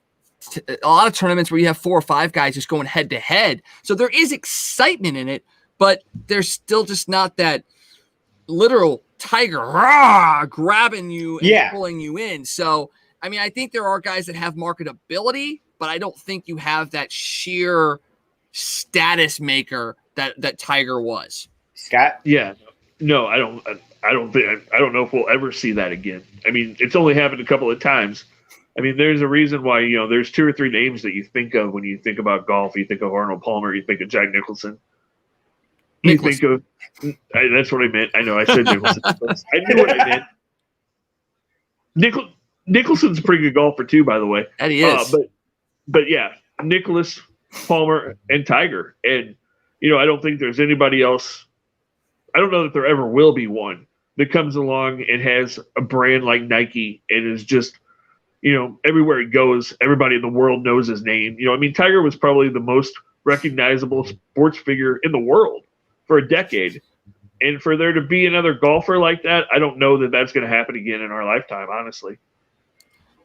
a lot of tournaments where you have 4 or 5 guys just going head to head. So there is excitement in it, but there's still just not that literal Tiger grabbing you and pulling you in. So, I mean, I think there are guys that have marketability, but I don't think you have that sheer status maker that Tiger was. Scott? Yeah. No, I don't know if we'll ever see that again. I mean, it's only happened a couple of times. I mean, there's a reason why, there's 2 or 3 names that you think of when you think about golf. You think of Arnold Palmer, you think of Jack Nicholson. You think of that's what I meant. I know I said Nicholson. I knew what I meant. Nicholson's a pretty good golfer too, by the way. And he is. But yeah, Nicklaus, Palmer, and Tiger. And I don't think there's anybody else. I don't know that there ever will be one that comes along and has a brand like Nike and is just, everywhere he goes, everybody in the world knows his name. I mean, Tiger was probably the most recognizable sports figure in the world for a decade. And for there to be another golfer like that, I don't know that that's going to happen again in our lifetime, honestly.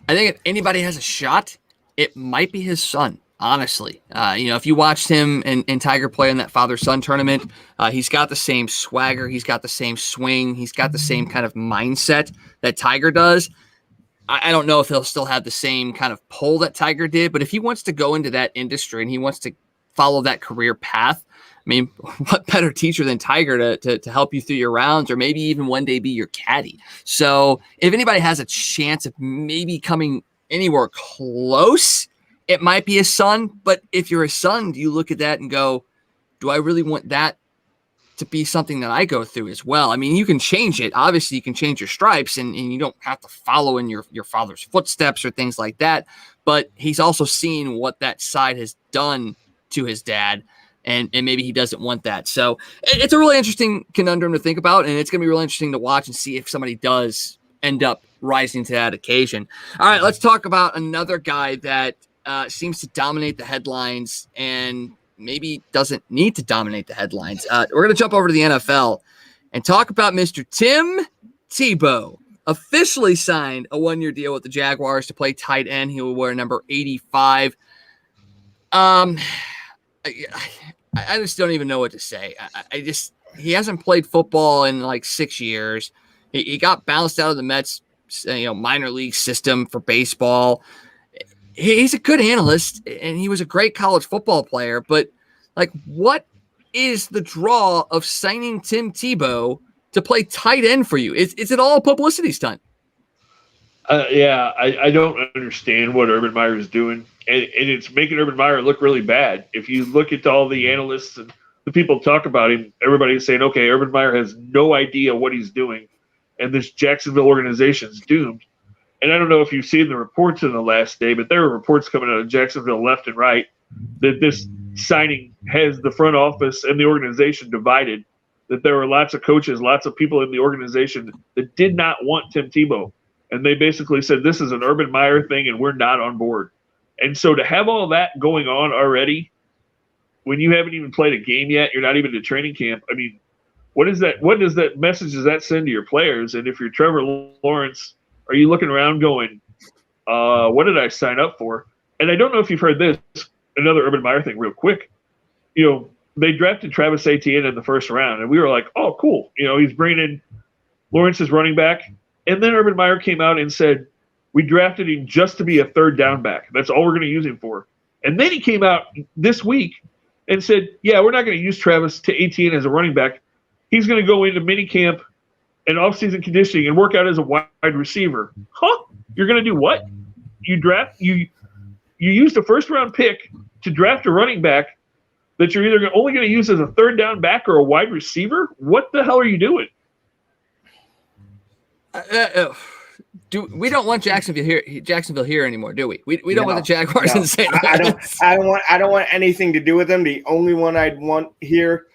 I think if anybody has a shot, it might be his son, honestly. If you watched him and Tiger play in that father-son tournament, he's got the same swagger. He's got the same swing. He's got the same kind of mindset that Tiger does. I don't know if he'll still have the same kind of pull that Tiger did, but if he wants to go into that industry and he wants to follow that career path, I mean, what better teacher than Tiger to help you through your rounds, or maybe even one day be your caddy? So if anybody has a chance of maybe coming anywhere close, it might be his son. But if you're his son, do you look at that and go, do I really want that to be something that I go through as well? I mean, you can change it. Obviously, you can change your stripes and you don't have to follow in your father's footsteps or things like that. But he's also seen what that side has done to his dad. And maybe he doesn't want that. So it's a really interesting conundrum to think about. And it's going to be really interesting to watch and see if somebody does end up rising to that occasion. All right, let's talk about another guy that seems to dominate the headlines and maybe doesn't need to dominate the headlines. We're going to jump over to the NFL and talk about Mr. Tim Tebow. Officially signed a 1-year deal with the Jaguars to play tight end. He will wear number 85. I just don't even know what to say. He hasn't played football in like 6 years. He got bounced out of the Mets, minor league system for baseball. He's a good analyst and he was a great college football player, but like, what is the draw of signing Tim Tebow to play tight end for you? Is it all a publicity stunt? I don't understand what Urban Meyer is doing. And it's making Urban Meyer look really bad. If you look at all the analysts and the people talk about him, everybody's saying, okay, Urban Meyer has no idea what he's doing, and this Jacksonville organization's doomed. And I don't know if you've seen the reports in the last day, but there are reports coming out of Jacksonville left and right that this signing has the front office and the organization divided, that there were lots of coaches, lots of people in the organization that did not want Tim Tebow. And they basically said, this is an Urban Meyer thing, and we're not on board. And so to have all that going on already, when you haven't even played a game yet, you're not even to training camp. I mean, what does that message does that send to your players? And if you're Trevor Lawrence, are you looking around going, what did I sign up for? And I don't know if you've heard this, another Urban Meyer thing real quick. They drafted Travis Etienne in the first round, and we were like, oh, cool. He's bringing in Lawrence is running back. And then Urban Meyer came out and said, we drafted him just to be a third down back. That's all we're going to use him for. And then he came out this week and said, yeah, we're not going to use Travis Etienne as a running back. He's going to go into minicamp and offseason conditioning and work out as a wide receiver. Huh? You're going to do what? You used a first-round pick to draft a running back that you're either only going to use as a third down back or a wide receiver? What the hell are you doing? We don't want Jacksonville here anymore, do we? We don't want the Jaguars in St. Louis. I don't want anything to do with them. The only one I'd want here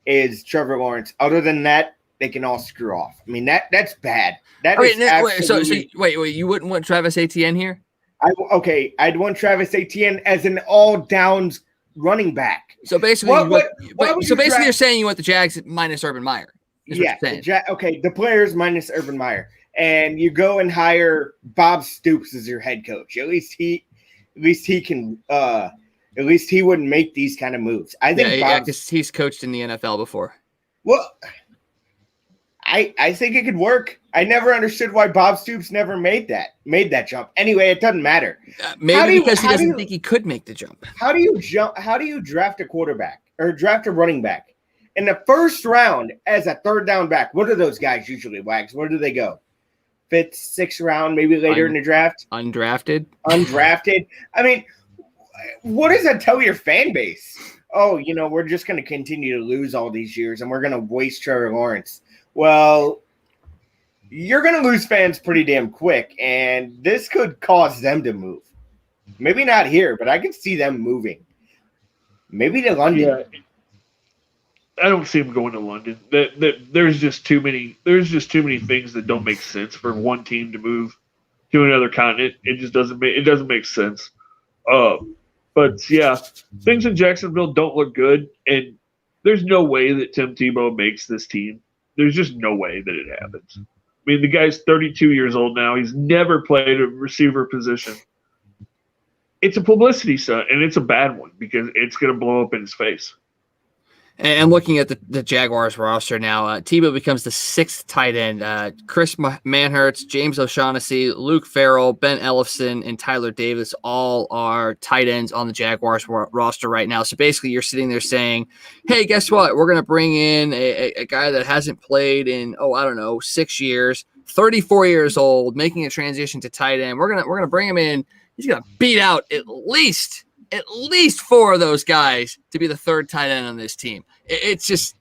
is Trevor Lawrence. Other than that, they can all screw off. I mean, that's bad. Wait, you wouldn't want Travis Etienne here? I'd want Travis Etienne as an all downs running back. So basically, you're saying you want the Jags minus Urban Meyer. Yeah. The players minus Urban Meyer, and you go and hire Bob Stoops as your head coach. At least he can. At least he wouldn't make these kind of moves. I think. Because he's coached in the NFL before. Well, I think it could work. I never understood why Bob Stoops never made that jump. Anyway, it doesn't matter. Maybe because he doesn't think he could make the jump. How do you draft a quarterback or draft a running back in the first round as a third down back? What are those guys usually, Wags? Where do they go? Fifth, sixth round, maybe later in the draft? Undrafted. I mean, what does that tell your fan base? Oh, we're just going to continue to lose all these years and we're going to waste Trevor Lawrence. Well, you're going to lose fans pretty damn quick, and this could cause them to move. Maybe not here, but I can see them moving. Maybe to London. Yeah. I don't see them going to London. There's just too many things that don't make sense for one team to move to another continent. It just doesn't make sense. But yeah, things in Jacksonville don't look good, and there's no way that Tim Tebow makes this team. There's just no way that it happens. I mean, the guy's 32 years old now. He's never played a receiver position. It's a publicity stunt, and it's a bad one because it's going to blow up in his face. And looking at the Jaguars roster now, Tebow becomes the sixth tight end. Chris Manhertz, James O'Shaughnessy, Luke Farrell, Ben Ellefson, and Tyler Davis all are tight ends on the Jaguars roster right now. So basically you're sitting there saying, hey, guess what? We're going to bring in a guy that hasn't played in, 6 years, 34 years old, making a transition to tight end. We're gonna bring him in. He's going to beat out at least 4 of those guys to be the third tight end on this team. It's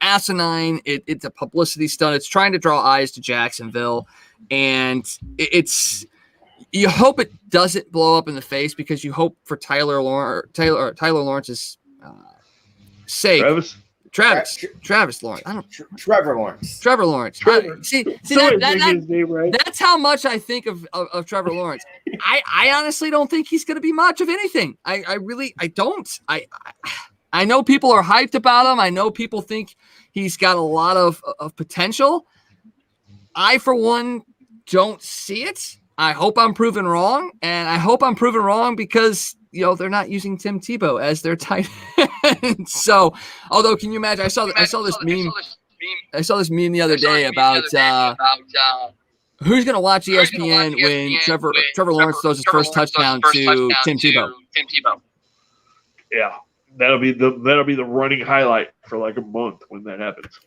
asinine. It's a publicity stunt. It's trying to draw eyes to Jacksonville, and you hope it doesn't blow up in the face because you hope for Tyler Lawrence's sake. Travis Lawrence. Trevor Lawrence. Trevor Lawrence. That's how much I think of Trevor Lawrence. I honestly don't think he's going to be much of anything. I don't. I know people are hyped about him. I know people think he's got a lot of potential. I, for one, don't see it. I hope I'm proven wrong, and I hope I'm proven wrong because they're not using Tim Tebow as their tight end. So, although, can you imagine? I saw this meme. I saw this meme the other day about who's going to watch ESPN when Trevor Lawrence throws his first touchdown to Tim Tebow. Yeah, that'll be the running highlight for like a month when that happens.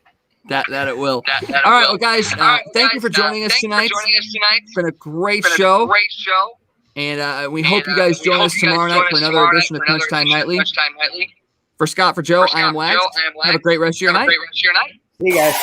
That it will. All right, well, guys, thank you for joining us tonight. It's been a great show. And we hope you guys join us tomorrow night for another edition of Crunch Time Nightly. For Scott, for Joe, I am Wags. Have a great rest of your night. See you guys.